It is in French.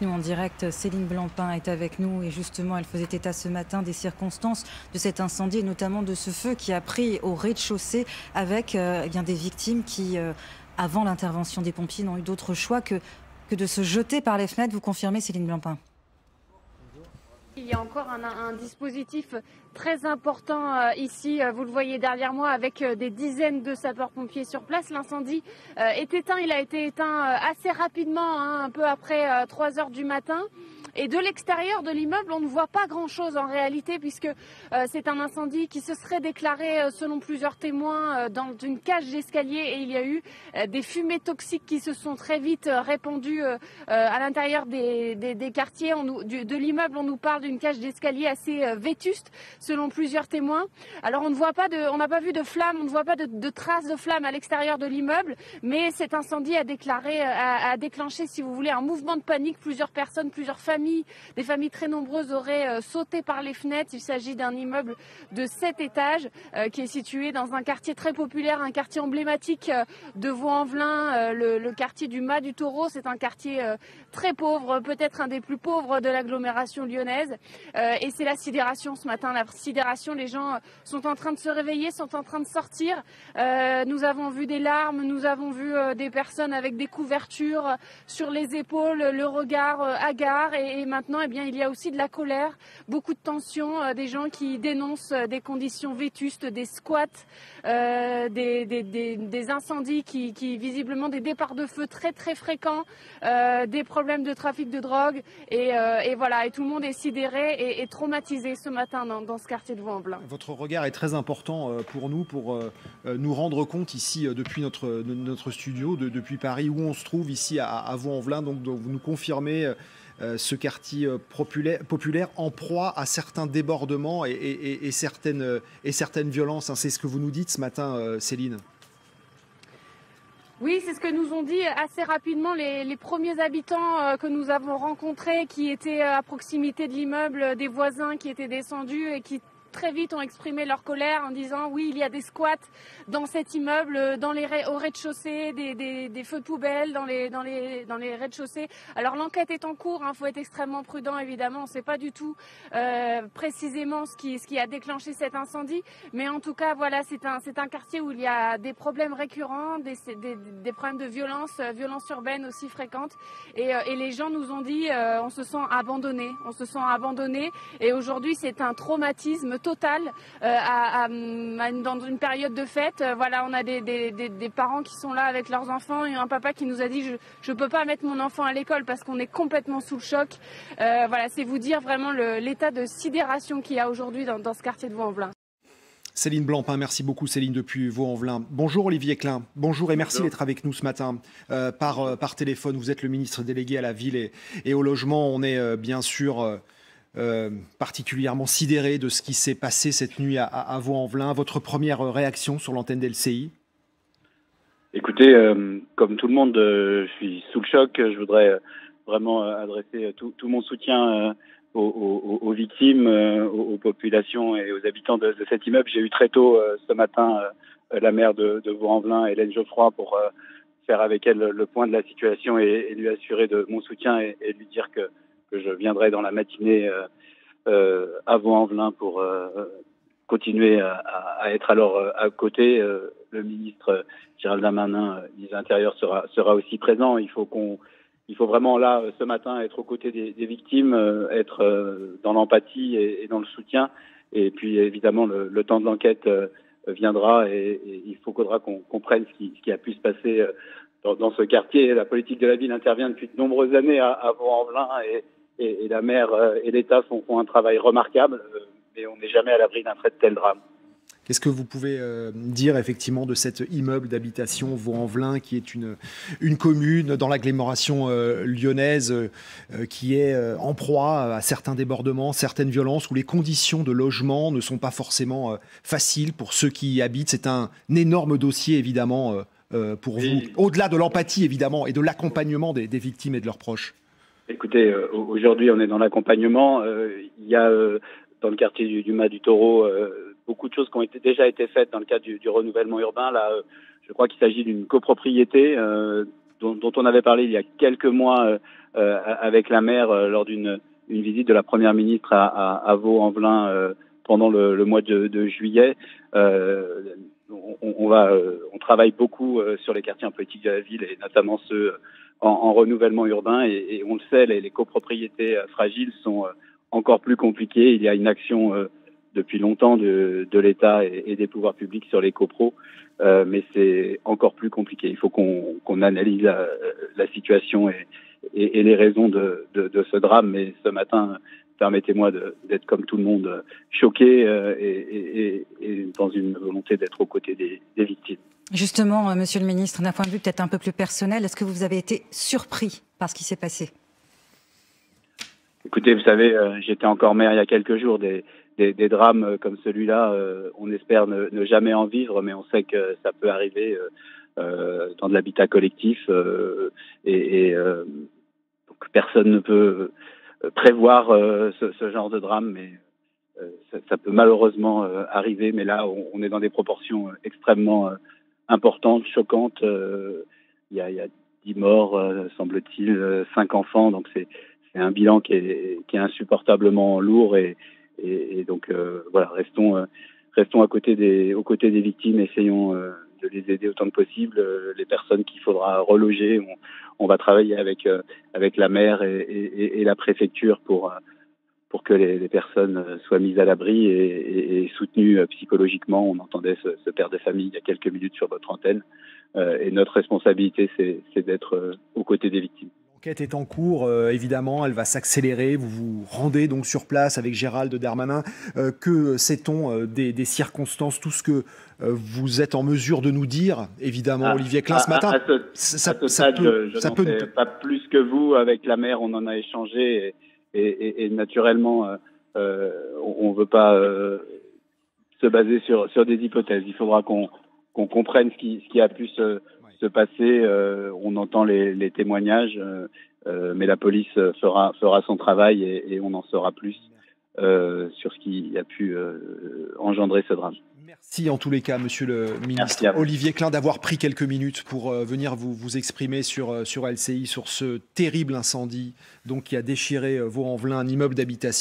avec nous en direct. Céline Blancpain est avec nous et justement elle faisait état ce matin des circonstances de cet incendie et notamment de ce feu qui a pris au rez-de-chaussée avec bien des victimes qui, avant l'intervention des pompiers, n'ont eu d'autre choix que de se jeter par les fenêtres. Vous confirmez, Céline Blancpain? Il y a encore un dispositif très important ici, vous le voyez derrière moi, avec des dizaines de sapeurs-pompiers sur place. L'incendie est éteint, il a été éteint assez rapidement, un peu après 3 heures du matin. Et de l'extérieur de l'immeuble, on ne voit pas grand-chose en réalité, puisque c'est un incendie qui se serait déclaré, selon plusieurs témoins, dans une cage d'escalier, et il y a eu des fumées toxiques qui se sont très vite répandues à l'intérieur des quartiers de l'immeuble. On nous parle d'une cage d'escalier assez vétuste, selon plusieurs témoins. Alors on n'a pas vu de flammes, on ne voit pas de traces de flammes à l'extérieur de l'immeuble, mais cet incendie a déclenché, si vous voulez, un mouvement de panique. Plusieurs personnes, plusieurs familles, des familles très nombreuses auraient sauté par les fenêtres. Il s'agit d'un immeuble de 7 étages qui est situé dans un quartier très populaire, un quartier emblématique de Vaux-en-Velin, le quartier du Mas du Taureau. C'est un quartier très pauvre, peut-être un des plus pauvres de l'agglomération lyonnaise. Et c'est la sidération ce matin, la sidération. Les gens sont en train de se réveiller, sont en train de sortir. Nous avons vu des larmes, nous avons vu des personnes avec des couvertures sur les épaules, le regard hagard. Et maintenant, eh bien, il y a aussi de la colère, beaucoup de tensions, des gens qui dénoncent des conditions vétustes, des squats, des incendies qui visiblement, des départs de feu très très fréquents, des problèmes de trafic de drogue. Et voilà, et tout le monde est sidéré et traumatisé ce matin dans ce quartier de Vaux-en-Velin. Votre regard est très important pour nous, pour nous rendre compte ici, depuis notre studio, depuis Paris, où on se trouve ici à Vaux-en-Velin. Donc vous nous confirmez ce quartier populaire en proie à certains débordements et certaines violences. Hein. C'est ce que vous nous dites ce matin, Céline. Oui, c'est ce que nous ont dit assez rapidement les premiers habitants que nous avons rencontrés, qui étaient à proximité de l'immeuble, des voisins qui étaient descendus et qui très vite ont exprimé leur colère en disant oui, il y a des squats dans cet immeuble, au rez-de-chaussée, des feux de poubelle dans les rez-de-chaussée. Alors l'enquête est en cours, faut être extrêmement prudent évidemment, on ne sait pas du tout précisément ce qui a déclenché cet incendie, mais en tout cas voilà, c'est un quartier où il y a des problèmes récurrents, des problèmes de violence urbaine aussi fréquentes, et les gens nous ont dit on se sent abandonné, et aujourd'hui c'est un traumatisme total dans une période de fête. Voilà, on a des parents qui sont là avec leurs enfants et un papa qui nous a dit je peux pas mettre mon enfant à l'école parce qu'on est complètement sous le choc. Voilà, c'est vous dire vraiment l'état de sidération qu'il y a aujourd'hui dans ce quartier de Vaux-en-Velin. Céline Blancpain, merci beaucoup Céline depuis Vaux-en-Velin. Bonjour Olivier Klein, bonjour et merci d'être avec nous ce matin par téléphone. Vous êtes le ministre délégué à la ville et au logement. On est bien sûr particulièrement sidéré de ce qui s'est passé cette nuit à Vaux-en-Velin. Votre première réaction sur l'antenne d'LCI? Écoutez, comme tout le monde, je suis sous le choc. Je voudrais vraiment adresser tout mon soutien aux victimes, aux populations et aux habitants de cet immeuble. J'ai eu très tôt ce matin la maire de Vaux-en-Velin, Hélène Geoffroy, pour faire avec elle le point de la situation et lui assurer de mon soutien et lui dire que je viendrai dans la matinée à Vaux-en-Velin pour continuer à être alors à côté. Le ministre Gérald Darmanin, ministre de l'Intérieur, sera aussi présent. Il faut vraiment là, ce matin, être aux côtés des victimes, être dans l'empathie et dans le soutien. Et puis évidemment, le temps de l'enquête viendra et il faudra qu'on comprenne ce qui a pu se passer dans ce quartier. La politique de la ville intervient depuis de nombreuses années à Vaux-en-Velin et la maire et l'État font un travail remarquable, mais on n'est jamais à l'abri d'un tel drame. Qu'est-ce que vous pouvez dire effectivement de cet immeuble d'habitation Vaux-en-Velin qui est une commune dans l'agglomération lyonnaise qui est en proie à certains débordements, certaines violences, où les conditions de logement ne sont pas forcément faciles pour ceux qui y habitent? C'est un énorme dossier évidemment pour vous, au-delà de l'empathie évidemment et de l'accompagnement des victimes et de leurs proches. Écoutez, aujourd'hui on est dans l'accompagnement. Il y a dans le quartier du Mas du Taureau beaucoup de choses qui ont déjà été faites dans le cadre du renouvellement urbain. Là, je crois qu'il s'agit d'une copropriété dont on avait parlé il y a quelques mois avec la maire lors d'une visite de la Première ministre à Vaux-en-Velin pendant le mois de juillet. On travaille beaucoup sur les quartiers en politique de la ville et notamment ceux en renouvellement urbain et on le sait, les copropriétés fragiles sont encore plus compliquées. Il y a une action depuis longtemps de l'État et des pouvoirs publics sur les copros, mais c'est encore plus compliqué. Il faut qu'on analyse la situation et les raisons de ce drame. Mais ce matin, permettez-moi d'être comme tout le monde choqué et dans une volonté d'être aux côtés des victimes. Justement, Monsieur le Ministre, d'un point de vue peut-être un peu plus personnel, est-ce que vous avez été surpris par ce qui s'est passé? Écoutez, vous savez, j'étais encore maire il y a quelques jours. Des drames comme celui-là, on espère ne jamais en vivre, mais on sait que ça peut arriver dans de l'habitat collectif. Donc personne ne peut prévoir ce genre de drame, mais ça peut malheureusement arriver. Mais là, on est dans des proportions extrêmement importantes, choquantes. Il y a 10 morts, semble-t-il, 5 enfants. Donc c'est un bilan qui est insupportablement lourd et donc voilà, restons aux côtés des victimes, essayons de les aider autant que possible. Les personnes qu'il faudra reloger, on va travailler avec la maire et la préfecture pour que les personnes soient mises à l'abri et soutenues psychologiquement. On entendait ce père de famille il y a quelques minutes sur votre antenne. Et notre responsabilité, c'est d'être aux côtés des victimes. L'enquête est en cours, évidemment, elle va s'accélérer. Vous vous rendez donc sur place avec Gérald Darmanin. Que sait-on des circonstances, tout ce que vous êtes en mesure de nous dire, évidemment, Olivier Klein, ce matin? Je n'en sais pas plus que vous. Avec la maire, on en a échangé et naturellement, on ne veut pas se baser sur des hypothèses. Il faudra qu'on comprenne ce qui a pu se passer. On entend les témoignages, mais la police fera son travail et on en saura plus sur ce qui a pu engendrer ce drame. Merci en tous les cas, Monsieur le Ministre Olivier Klein, d'avoir pris quelques minutes pour venir vous exprimer sur LCI, sur ce terrible incendie donc, qui a déchiré Vaux-en-Velin, un immeuble d'habitation.